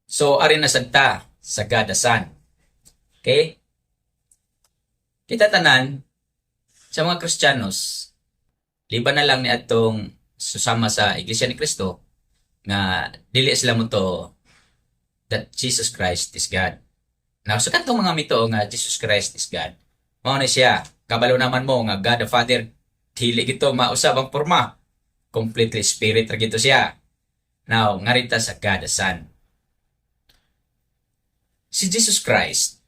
So, ari na sagta sa God the Son. Okay? Kita tanan sa mga Kristiyanos, liban na lang ni atong susama sa Iglesia ni Cristo nga dili sila mo to that Jesus Christ is God. Now, sa katong mga mito nga Jesus Christ is God, mao na siya. Kabalo naman mo nga God the Father, dili gito mausab ang porma. Completely spirit ra gito siya. Now, ngarita sa God the Son. Si Jesus Christ,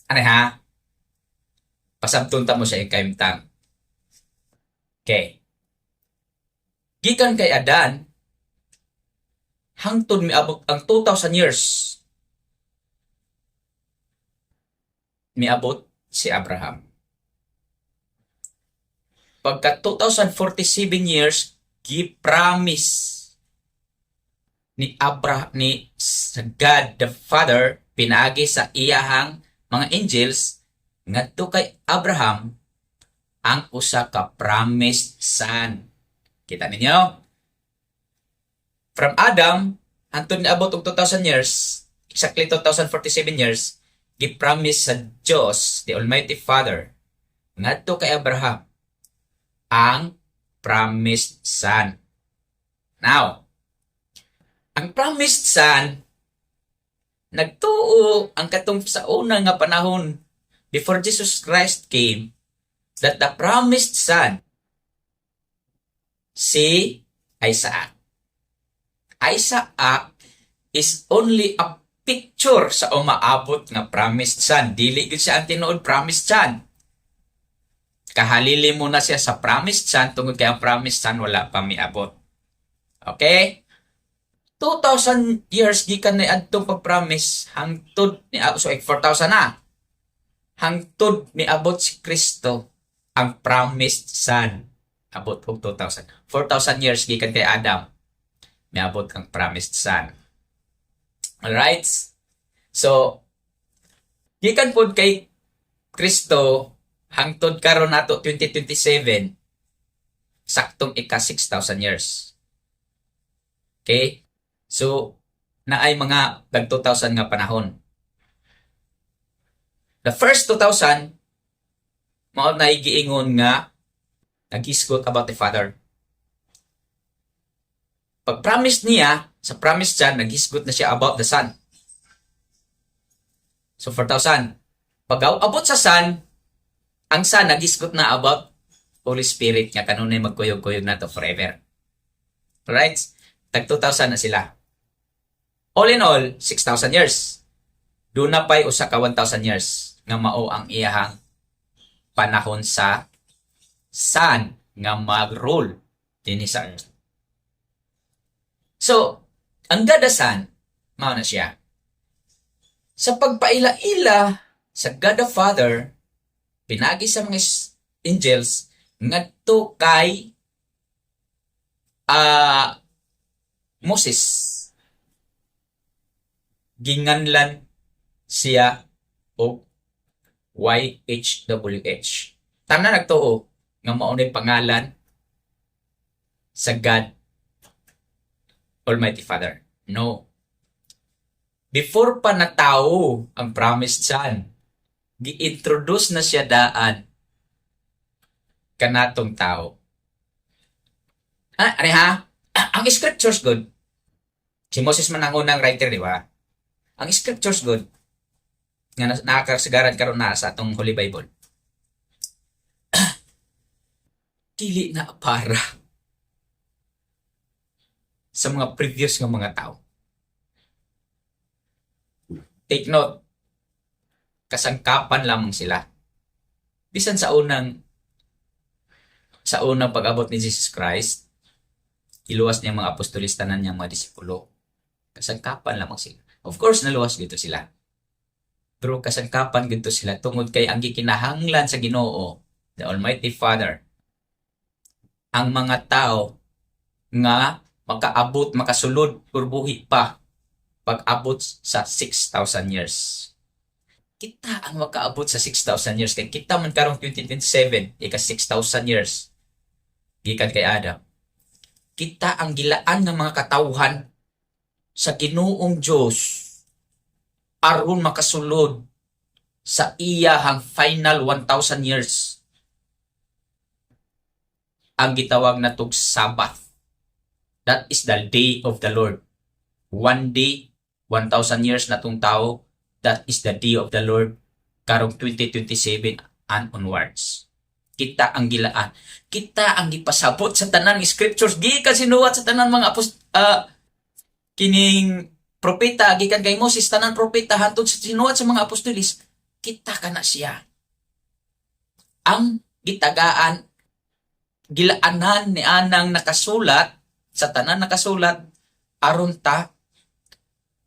ano ha? Pasabtunta mo siya ikaimtang. Okay. Gikan kay Adan, hangtod miabot ang 2,000 years. Miabot si Abraham. Pagka 2,047 years, gi-promise ni God the Father pinaagi sa iyahang mga angels ngadto kay Abraham ang usa ka promised son. Kita ninyo? From Adam hangtod niabot og 2,000 years, exactly 2,047 years, gi-promise sa Dios, the Almighty Father, ngadto kay Abraham ang promised son. Now, ang promised son, nagtuo ang katong sa una nga panahon before Jesus Christ came that the promised son, si Isaac. Isaac is only a picture sa umaabot nga promised son. Dili gid siya ang tinuod promised son. Kahalili mo na siya sa promised son tungod kay ang promised son wala pa miabot. Okay? 2,000 years gikan na adtong pag-promise hangtod ni 4,000 na. Hangtod ni abot si Kristo ang promised son. Abot og 2,000. 4,000 years gikan kay Adam. Miabot ang promised son. Alright? So, gikan pod kay Kristo hangtod karon nato 2027 saktong ika 6,000 years. Okay? So, naay mga tag 2,000 nga panahon. The first 2,000, mao na giingon nga nag-isgot about the Father. Pag-promise niya, sa promise siya, nag-isgot na siya about the Son. So, 4,000. Pag abot sa Son, ang Son nag-isgot na about Holy Spirit nga kanunay magkuyog-kuyog na to forever. Alright? Tag 2,000 na sila. All in all, 6,000 years. Doon na pa'y usa ka 1,000 years nga mao ang iyahang panahon sa Son nga mag-rule din sa earth. So, ang God the Son, mao na siya. Sa pagpaila-ila sa God the Father, pinagi sa mga angels ngadto kay Moses. Ginganlan siya o YHWH. Tanan nagtuo nga mao ni pangalan sa God Almighty Father. No. Before pa natawo ang promised son, gi-introduce na siya daan kanatong tao. Ari ha? Ang scriptures good. Si Moses man ang unang writer, di ba? Ang scriptures good nga nakakasagaran karon na sa atong Holy Bible. Dili na para sa mga previous nga mga tao. Take note, kasangkapan lamang sila. Bisan sa unang pag-abot ni Jesus Christ, iluwas niya mga apostolista na niyang mga disipulo. Kasangkapan lamang sila. Of course, naluwas dito sila. Pero kasangkapan dito sila tungod kay ang gikinahanglan sa Ginoo, the Almighty Father, ang mga tao nga makaabot, makasulod, urbuhi pa pag-abot sa 6,000 years. Kita ang makaabot sa 6,000 years. Kaya kita man karong 2027, ika 6,000 years. Gikan kay Adam. Kita ang gilaan ng mga katawhan sa Ginoong Dios aron makasulod sa iyahang final 1,000 years. Ang gitawag na tog Sabbath. That is the day of the Lord. One day, 1,000 years na tong tao, that is the day of the Lord karong 2027 and onwards. Kita ang gilaan. Kita ang gipasabot sa tanan ng scriptures. Gikan sinuwat sa tanan mga kining propeta, gikan kay Moses, tanan propeta, hantod sa sinuwat sa mga apostolis. Kita ka na siya. Ang gitagaan, gilaanan ni anang nakasulat, sa tanan nakasulat, aron ta,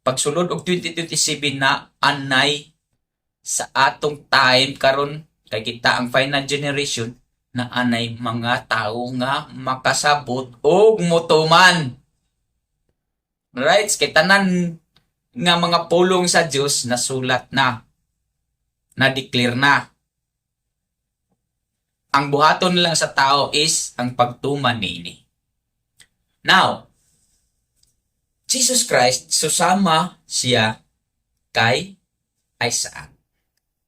pagsulod og 2027 na anay sa atong time karon kay kita ang final generation na anay mga tao nga makasabot og motuman. Right? Kay tanan nga mga pulong sa Dios nasulat na, na-declare na. Ang buhaton lang sa tao is ang pagtuman niini. Now, Jesus Christ, susama siya kay Isaac.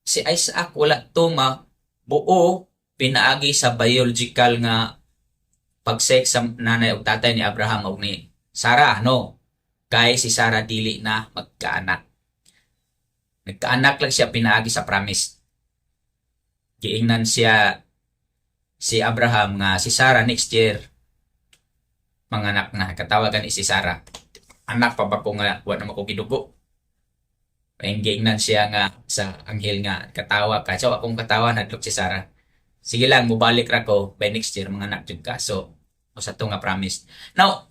Si Isaac wala tuma buo pinaagi sa biological nga pag-sex sa nanay ug tatay ni Abraham ug ni Sarah, no? Kay si Sarah dili na magkaanak. Nagkaanak lang siya pinaagi sa promise. Giingnan siya si Abraham nga si Sarah next year manganak na. Katawagan si Sarah. Anak pa ba ko nga wala na ko gidugo. Giingnan siya nga sa anghel nga katawa ka. So akong katawa nadlok si Sarah. Sige lang, mubalik ra ko by next year manganak jud ka. So usa to nga promise. Now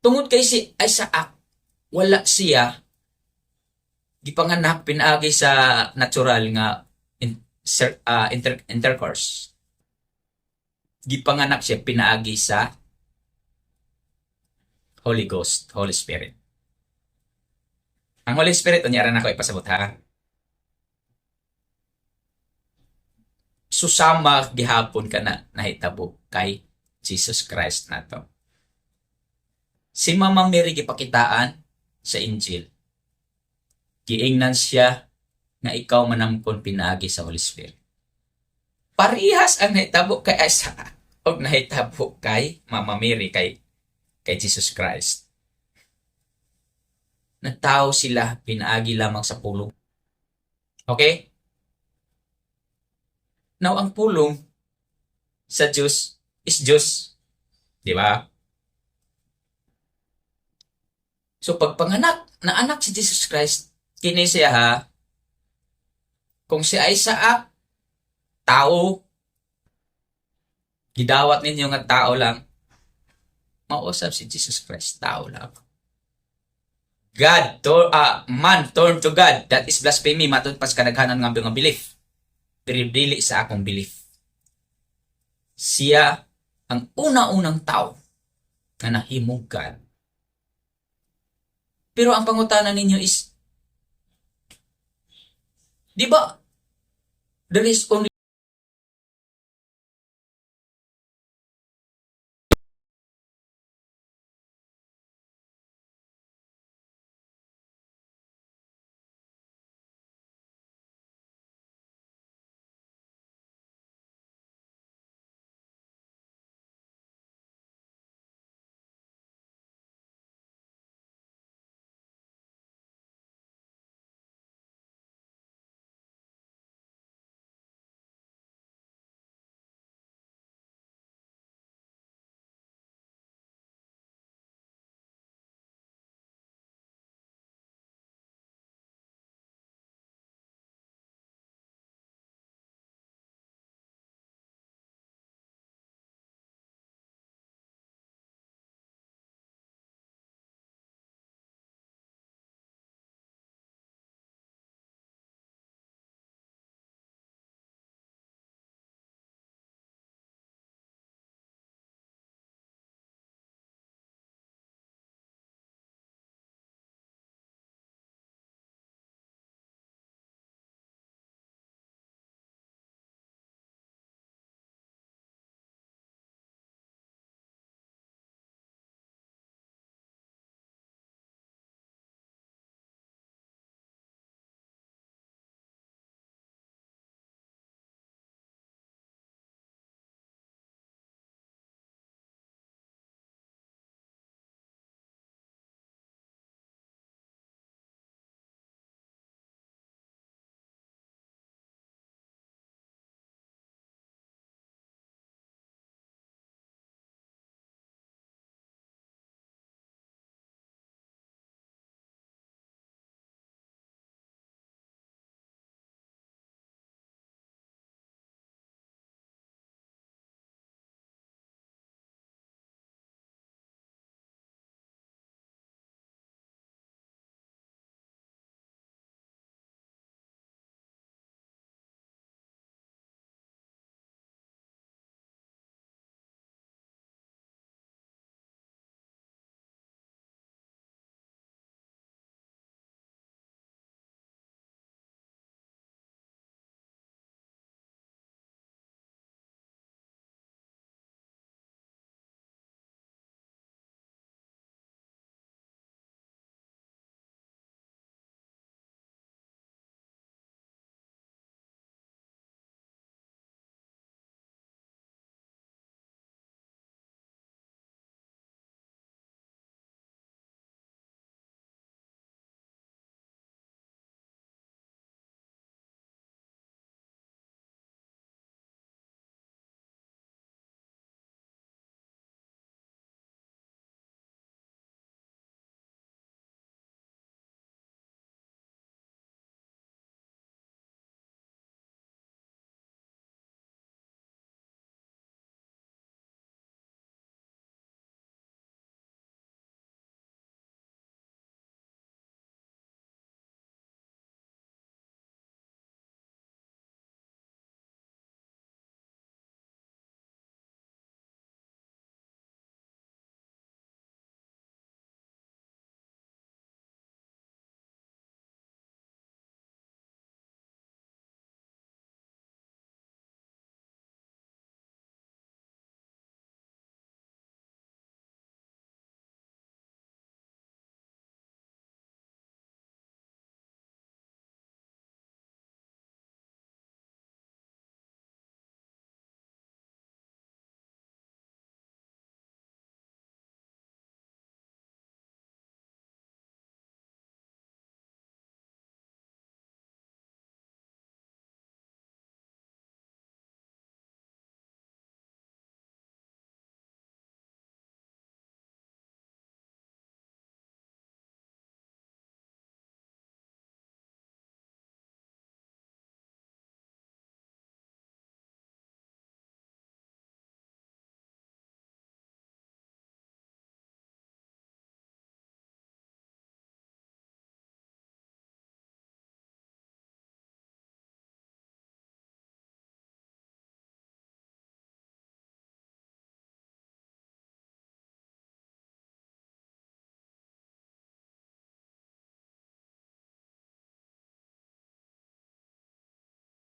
tungod kay si Isaac wala siya gipanganak pinaagi sa natural nga intercourse. Gipanganak siya pinaagi sa Holy Ghost, Holy Spirit. Ang Holy Spirit, unyara na ko ipasabot ha. Susama gihapon ka na nahitabo kay Jesus Christ na to. Si Mama Mary gipakitaan sa Injil. Giingnan siya nga ikaw manamkon pinaagi sa Holy Spirit. Parihas ang nahitabo kay Isaac o nahitabo kay Mama Mary kay Jesus Christ. Nagtao sila pinaagi lamang sa pulong. Okay? Now, ang pulong sa Diyos is Diyos. Di ba? So, pagpanganak na anak si Jesus Christ, kini siya ha, kung si Isaac, tao, gidawat ninyo nga tao lang, mausap si Jesus Christ, tao lang. Man turn to God, that is blasphemy, matod pas kadaghanan nga belief. Pero dili sa akong belief. Siya ang una-unang tao na nahimog God. Pero ang pangutanan ninyo is, di ba, there is only